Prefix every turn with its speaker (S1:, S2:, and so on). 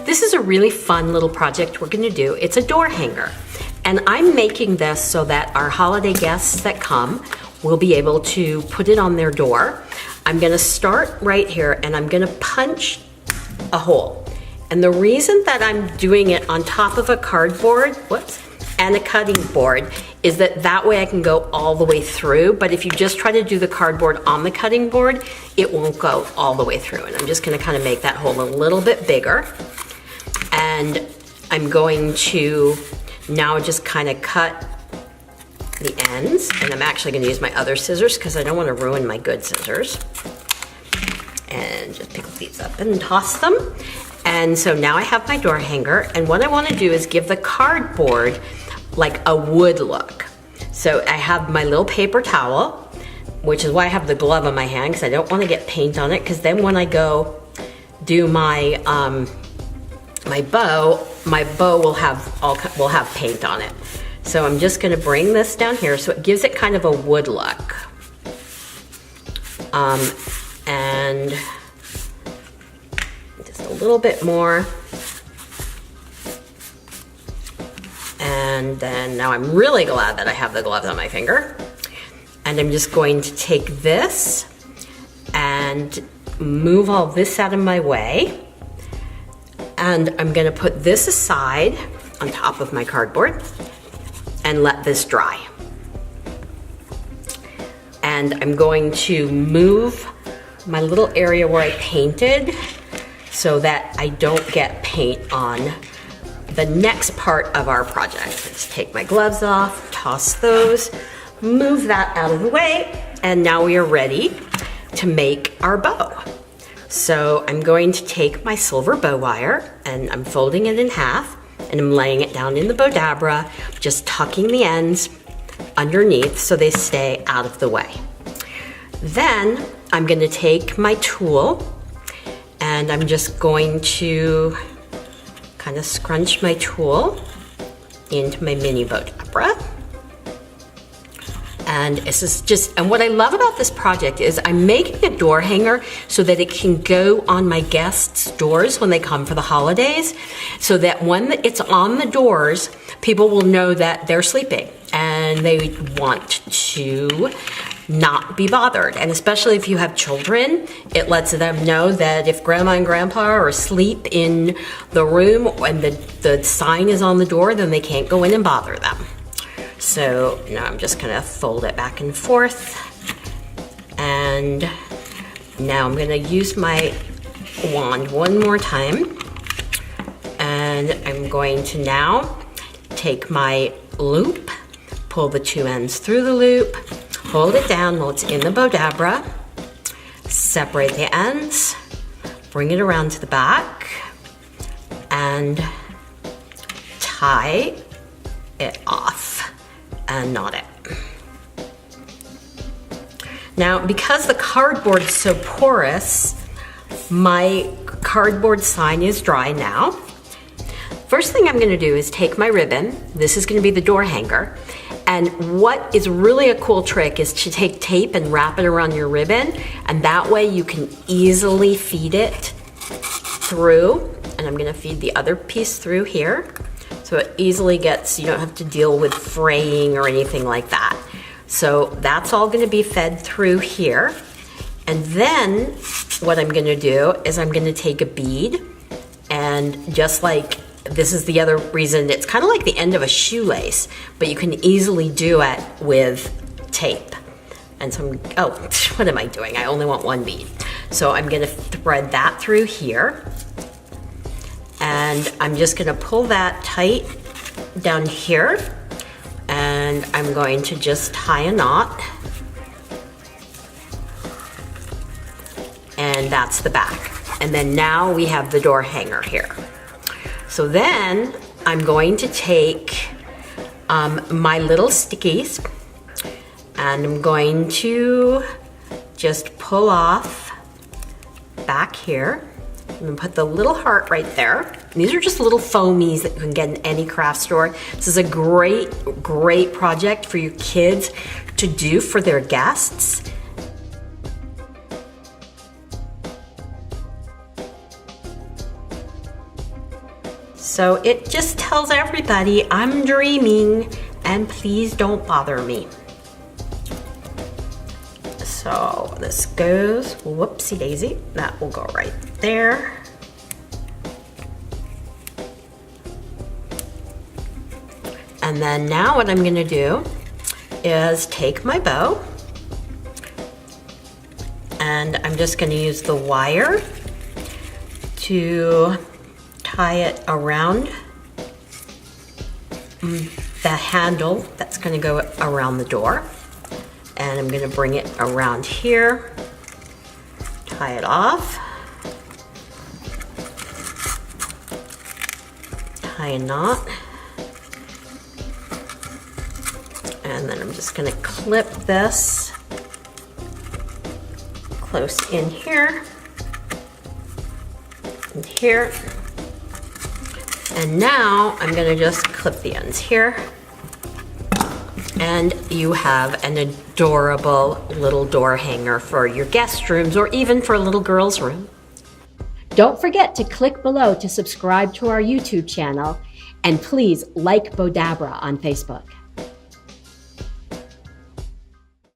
S1: This is a really fun little project we're gonna do. It's a door hanger. And I'm making this so that our holiday guests that come will be able to put it on their door. I'm gonna start right here and I'm gonna punch a hole. And the reason that I'm doing it on top of a cardboard, and a cutting board is that way I can go all the way through. But if you just try to do the cardboard on the cutting board, it won't go all the way through. And I'm just gonna kind of make that hole a little bit bigger. And I'm going to now just kind of cut the ends. And I'm actually gonna use my other scissors because I don't wanna ruin my good scissors. And just pick these up and toss them. And so now I have my door hanger, and what I want to do is give the cardboard like a wood look. So I have my little paper towel, which is why I have the glove on my hand, because I don't want to get paint on it, because then when I go do my my bow will have paint on it. So I'm just going to bring this down here so it gives it kind of a wood look. And just a little bit more. And then now I'm really glad that I have the gloves on my finger. And I'm just going to take this and move all this out of my way. And I'm going to put this aside on top of my cardboard and let this dry. And I'm going to move my little area where I painted so that I don't get paint on the next part of our project. Let's take my gloves off, toss those, move that out of the way, and now we are ready to make our bow. So I'm going to take my silver bow wire and I'm folding it in half and I'm laying it down in the Bowdabra, just tucking the ends underneath so they stay out of the way. Then I'm going to take my tool and I'm just going to kind of scrunch my tool into my mini Bowdabra. And this is just, and what I love about this project is I'm making a door hanger so that it can go on my guests' doors when they come for the holidays, so that when it's on the doors, people will know that they're sleeping and they want to not be bothered. And especially if you have children, it lets them know that if grandma and grandpa are asleep in the room and the sign is on the door, then they can't go in and bother them. So now I'm just gonna fold it back and forth. And now I'm gonna use my wand one more time. And I'm going to now take my loop, pull the two ends through the loop, hold it down while it's in the Bowdabra, separate the ends, bring it around to the back, and tie it off and knot it. Now, because the cardboard is so porous, my cardboard sign is dry now. First thing I'm gonna do is take my ribbon, this is gonna be the door hanger, and what is really a cool trick is to take tape and wrap it around your ribbon, and that way you can easily feed it through. And I'm gonna feed the other piece through here, so it easily gets, you don't have to deal with fraying or anything like that. So that's all gonna be fed through here. And then what I'm gonna do is I'm gonna take a bead, and just like, this is the other reason, it's kind of like the end of a shoelace, but you can easily do it with tape. And so what am I doing? I only want one bead. So I'm gonna thread that through here. And I'm just gonna pull that tight down here. And I'm going to just tie a knot. And that's the back. And then now we have the door hanger here. So then I'm going to take my little stickies and I'm going to just pull off back here. I'm gonna put the little heart right there. These are just little foamies that you can get in any craft store. This is a great, great project for your kids to do for their guests. So it just tells everybody I'm dreaming and please don't bother me. So this goes, whoopsie daisy, that will go right there. And then now what I'm gonna do is take my bow and I'm just gonna use the wire to tie it around the handle that's gonna go around the door. And I'm gonna bring it around here, tie it off, tie a knot, and then I'm just gonna clip this close in here, and here. And now I'm gonna just clip the ends here. And you have an adorable little door hanger for your guest rooms or even for a little girl's room.
S2: Don't forget to click below to subscribe to our YouTube channel, and please like Bowdabra on Facebook.